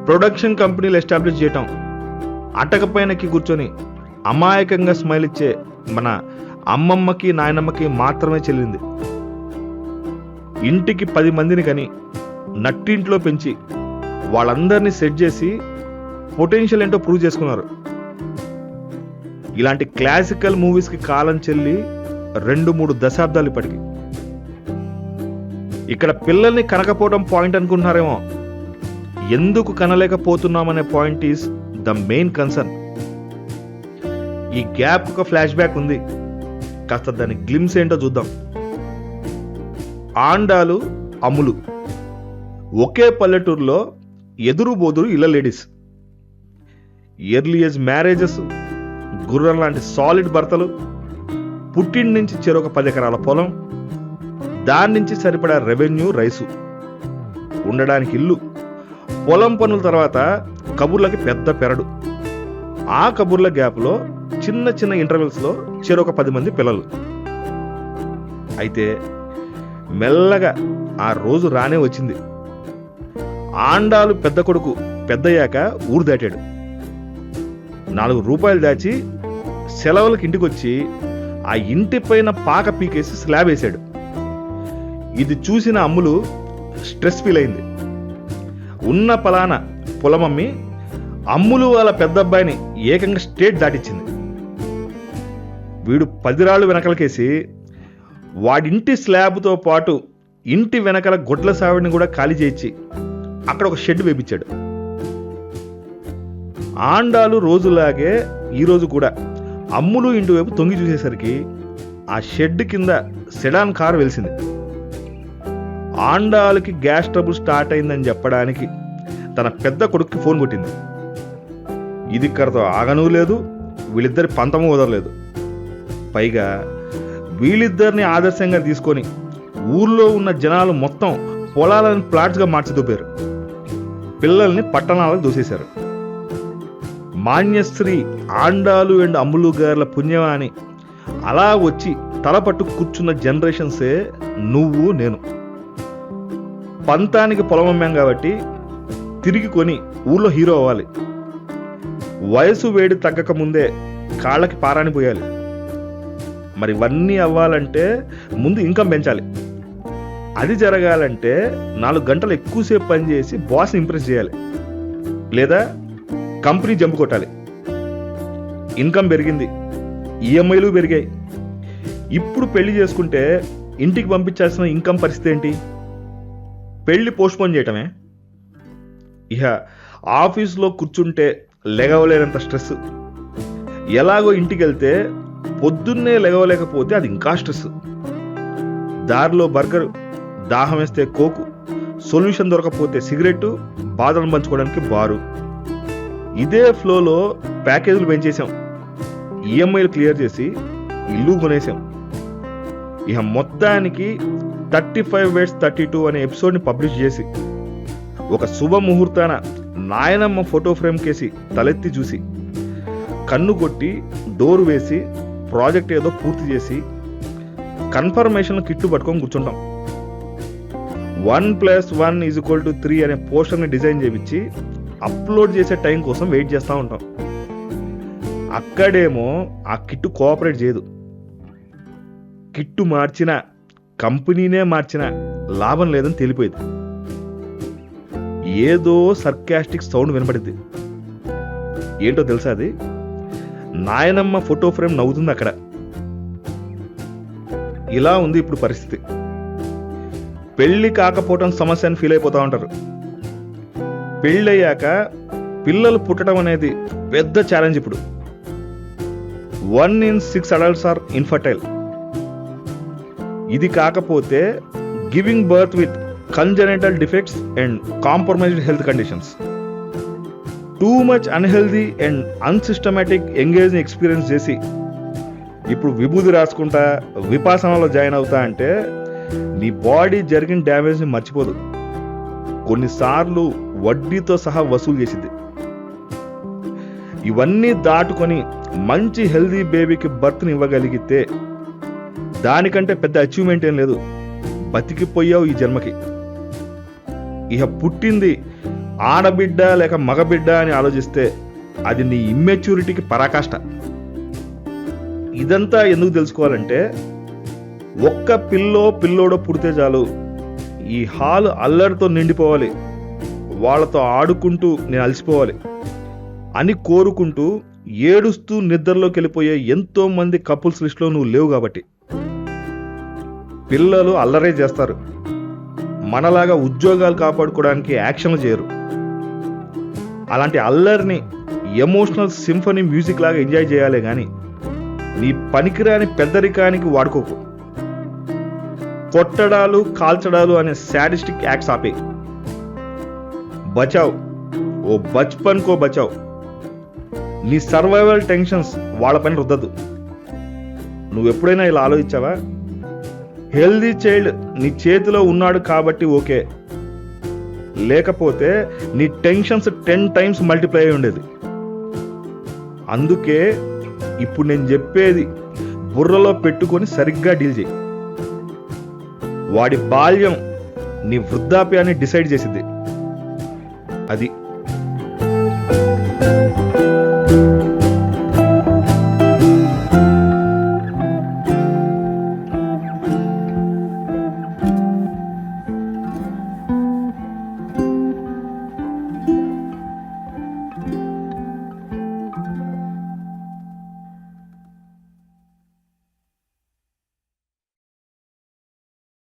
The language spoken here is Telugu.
ప్రొడక్షన్ కంపెనీలు ఎస్టాబ్లిష్ చేయటం, అటకపైనకి కూర్చొని అమాయకంగా స్మైల్ ఇచ్చే మన అమ్మమ్మకి నాయనమ్మకి మాత్రమే చెల్లింది. ఇంటికి 10 మందిని కని నట్టింట్లో పెంచి వాళ్ళందరినీ సెట్ చేసి పొటెన్షియల్ ఏంటో ప్రూవ్ చేసుకున్నారు. ఇలాంటి క్లాసికల్ మూవీస్కి కాలం చెల్లి 2-3 దశాబ్దాలు ఇప్పటికి. ఇక్కడ పిల్లల్ని కనకపోవడం పాయింట్ అనుకుంటున్నారేమో, ఎందుకు కనలేకపోతున్నామనే point is the main concern. ఈ గ్యాప్ ఒక ఫ్లాష్ బ్యాక్ ఉంది, కాస్త దాని గ్లిమ్స్ ఏంటో చూద్దాం. ఆండాలు అమ్ములు ఒకే పల్లెటూరులో ఎదురు బోదురు ఇళ్ళ లేడీస్. ఎర్లీ ఏజ్ మ్యారేజెస్, గుర్రం లాంటి సాలిడ్ భర్తలు, పుట్టింటి నుంచి చెరొక 10 ఎకరాల పొలం, దాని నుంచి సరిపడా రెవెన్యూ రైసు, ఉండడానికి ఇల్లు, పొలం పనుల తర్వాత కబుర్లకి పెద్ద పెరడు, ఆ కబుర్ల గ్యాప్లో చిన్న చిన్న ఇంటర్వెల్స్లో చెరొక 10 మంది పిల్లలు. అయితే మెల్లగా ఆ రోజు రానే వచ్చింది. ఆండాలు పెద్ద కొడుకు పెద్దయ్యాక ఊరు దాటాడు. 4 రూపాయలు దాచి సెలవులకి ఇంటికొచ్చి ఆ ఇంటి పైన పాక పీకేసి స్లాబ్ వేశాడు. ఇది చూసిన అమ్ములు స్ట్రెస్ ఫీల్ అయింది. ఉన్న పలానా పొలమమ్మి అమ్ములు వాళ్ళ పెద్ద అబ్బాయిని ఏకంగా స్టేట్ దాటిచ్చింది. వీడు 10 రాళ్ళు వెనకలకేసి వాడింటి స్లాబ్తో పాటు ఇంటి వెనకల గొడ్ల సావిడిని కూడా ఖాళీ చేయించి అక్కడ ఒక షెడ్ వేపించాడు. ఆండాలు రోజులాగే ఈరోజు కూడా అమ్ములు ఇంటి వైపు తొంగి చూసేసరికి ఆ షెడ్ కింద సెడాన్ కారు వెలిసింది. ఆండాలకి గ్యాస్ ట్రబుల్ స్టార్ట్ అయిందని చెప్పడానికి తన పెద్ద కొడుక్కి ఫోన్ కొట్టింది. ఇది ఇక్కడతో ఆగనూ లేదు, వీళ్ళిద్దరి పంతము వదలలేదు. పైగా వీళ్ళిద్దరిని ఆదర్శంగా తీసుకొని ఊర్లో ఉన్న జనాలు మొత్తం పొలాలను ప్లాట్స్గా మార్చి దూపారు. పిల్లల్ని పట్టణాలకు దూసేశారు. మాన్యశ్రీ ఆండాలు అండ్ అమ్ములు గారుల పుణ్యమాని అలా వచ్చి తలపట్టు కూర్చున్న జనరేషన్సే నువ్వు నేను. పంతానికి పొలం అమ్మాం కాబట్టి తిరిగి కొని ఊర్లో హీరో అవ్వాలి. వయసు వేడి తగ్గక ముందే కాళ్ళకి పారాని పోయాలి. మరి ఇవన్నీ అవ్వాలంటే ముందు ఇన్కమ్ పెంచాలి. అది జరగాలంటే 4 గంటలు ఎక్కువసేపు పనిచేసి బాస్ని ఇంప్రెస్ చేయాలి, లేదా కంపెనీ జంపు కొట్టాలి. ఇన్కమ్ పెరిగింది, ఈఎంఐలు పెరిగాయి. ఇప్పుడు పెళ్లి చేసుకుంటే ఇంటికి పంపించాల్సిన ఇన్కమ్ పరిస్థితి ఏంటి? పెళ్లి పోస్ట్పోన్ చేయటమే. ఇక ఆఫీస్లో కూర్చుంటే లెగవలేనంత స్ట్రెస్. ఎలాగో ఇంటికి వెళ్తే పొద్దున్నే లెగవలేకపోతే అది ఇంకా స్ట్రెస్. దారిలో బర్గరు, దాహం వేస్తే కోకు, సొల్యూషన్ దొరకకపోతే సిగరెట్టు, బాధలను పంచుకోవడానికి బారు. ఇదే ఫ్లోలో ప్యాకేజీలు పెంచేసాం, ఈఎంఐలు క్లియర్ చేసి ఇల్లు కొనేసాం. ఇక మొత్తానికి 35 Weds 32 అనే ఎపిసోడ్ని పబ్లిష్ చేసి ఒక శుభముహూర్తాన నాయనమ్మ ఫోటో ఫ్రేమ్ కేసి తలెత్తి చూసి కన్ను కొట్టి డోర్ వేసి ప్రాజెక్ట్ ఏదో పూర్తి చేసి కన్ఫర్మేషన్ కిట్టు పట్టుకొని కూర్చుంటాం. 1+1 = 3 అనే పోస్టర్ని డిజైన్ చేయించి అప్లోడ్ చేసే టైం కోసం వెయిట్ చేస్తూ ఉంటాం. అక్కడేమో ఆ కిట్టు కోఆపరేట్ చేయదు. కిట్టు మార్చినా, కంపెనీనే మార్చినా లాభం లేదని తెలిపోయింది. ఏదో సర్కాస్టిక్ సౌండ్ వినపడింది. ఏంటో తెలుసా? అది నాయనమ్మ ఫోటో ఫ్రేమ్ నవ్వుతుంది అక్కడ. ఇలా ఉంది ఇప్పుడు పరిస్థితి. పెళ్లి కాకపోవటం సమస్య అని ఫీల్ అయిపోతూ ఉంటారు. పెళ్ళయ్యాక పిల్లలు పుట్టడం అనేది పెద్ద ఛాలెంజ్. ఇప్పుడు 1 in 6 adults ఆర్ ఇన్ఫర్టైల్. ఇది కాకపోతే giving birth with congenital defects and compromised health conditions. Too much unhealthy and unsystematic ఎంగేజ్ని ఎక్స్పీరియన్స్ చేసి ఇప్పుడు విభూది రాసుకుంటా విపాసనలో జాయిన్ అవుతా అంటే నీ బాడీ జరిగిన డ్యామేజ్ని మర్చిపోదు. కొన్నిసార్లు వడ్డీతో సహా వసూలు చేసింది. ఇవన్నీ దాటుకొని మంచి హెల్దీ బేబీకి బర్త్ని ఇవ్వగలిగితే దానికంటే పెద్ద అచీవ్మెంట్ ఏం లేదు. బతికిపోయావు ఈ జన్మకి. ఇక పుట్టింది ఆడబిడ్డ లేక మగబిడ్డ అని ఆలోచిస్తే అది నీ ఇమ్మెచ్యూరిటీకి పరాకాష్ట. ఇదంతా ఎందుకు తెలుసుకోవాలంటే, ఒక్క పిల్లోడో పుడితే చాలు ఈ హాల్ అల్లరితో నిండిపోవాలి, వాళ్ళతో ఆడుకుంటూ నేను అలసిపోవాలి అని కోరుకుంటూ ఏడుస్తూ నిద్రలోకి వెళ్ళిపోయే ఎంతో మంది కపుల్స్ లిస్ట్లో నువ్వు లేవు కాబట్టి. పిల్లలు అల్లరే చేస్తారు, మనలాగా ఉద్యోగాలు కాపాడుకోవడానికి యాక్షన్లు చేయరు. అలాంటి అల్లరిని ఎమోషనల్ సింఫనీ మ్యూజిక్ లాగా ఎంజాయ్ చేయాలి కానీ నీ పనికిరాని పెద్దరికానికి వాడుకోకు. కొట్టడాలు కాల్చడాలు అనే శాడిస్టిక్ యాక్ట్స్ ఆపే. బచావ్, ఓ బచ్పన్ కో బచావ్. నీ సర్వైవల్ టెన్షన్స్ వాళ్ళ పైన రుద్దద్దు. నువ్వెప్పుడైనా ఇలా ఆలోచించావా? హెల్దీ చైల్డ్ నీ చేతిలో ఉన్నాడు కాబట్టి ఓకే, లేకపోతే నీ టెన్షన్స్ 10 times మల్టిప్లై అయి ఉండేది. అందుకే ఇప్పుడు నేను చెప్పేది బుర్రలో పెట్టుకొని సరిగ్గా డీల్ చేయి. వాడి బాల్యం నీ వృద్ధాప్యాన్ని డిసైడ్ చేసింది. అది